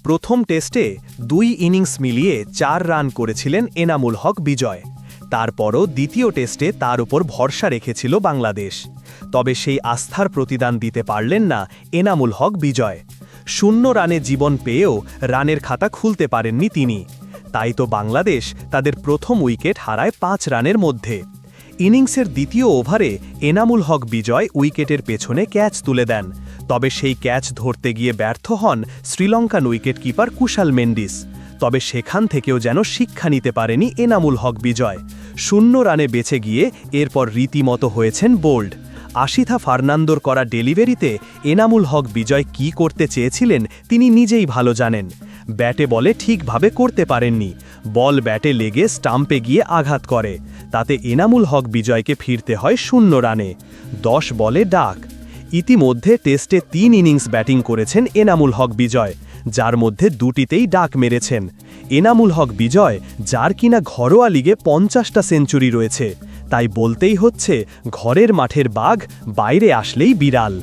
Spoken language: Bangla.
প্রথম টেস্টে 2 ইনিংস মিলিয়ে 4 রান করেছিলেন এনামুল হক বিজয়। তারপরও দ্বিতীয় টেস্টে তার উপর ভরসা রেখেছিল বাংলাদেশ। তবে সেই আস্থার প্রতিদান দিতে পারলেন না এনামুল হক বিজয়। 0 রানে জীবন পেয়েও রানের খাতা খুলতে পারেননি তিনি। তাই তো বাংলাদেশ তাদের প্রথম উইকেট হারায় 5 রানের মধ্যে। ইনিংসের দ্বিতীয় ওভারে এনামুল হক বিজয় উইকেটের পেছনে ক্যাচ তুলে দেন। তবে সেই ক্যাচ ধরতে গিয়ে ব্যর্থ হন শ্রীলঙ্কান উইকেট কিপার কুশাল মেন্ডিস। তবে সেখান থেকেও যেন শিক্ষা নিতে পারেনি এনামুল হক বিজয়। 0 রানে বেঁচে গিয়ে এরপর রীতিমতো হয়েছেন বোল্ড। আশিথা ফার্নান্দোর করা ডেলিভারিতে এনামুল হক বিজয় কি করতে চেয়েছিলেন তিনি নিজেই ভালো জানেন। ব্যাটে বলে ঠিকভাবে করতে পারেননি। বল ব্যাটে লেগে স্টাম্পে গিয়ে আঘাত করে। তাতে এনামুল হক বিজয়কে ফিরতে হয় 0 রানে। 10 বলে ডাক। ইতিমধ্যে টেস্টে 3 ইনিংস ব্যাটিং করেছেন এনামুল হক বিজয়, যার মধ্যে 2টিতেই ডাক মেরেছেন। এনামুল হক বিজয়, যার কিনা ঘরোয়া লিগে 50টা সেঞ্চুরি রয়েছে, তাই বলতেই হচ্ছে ঘরের মাঠের বাঘ বাইরে আসলেই বিড়াল।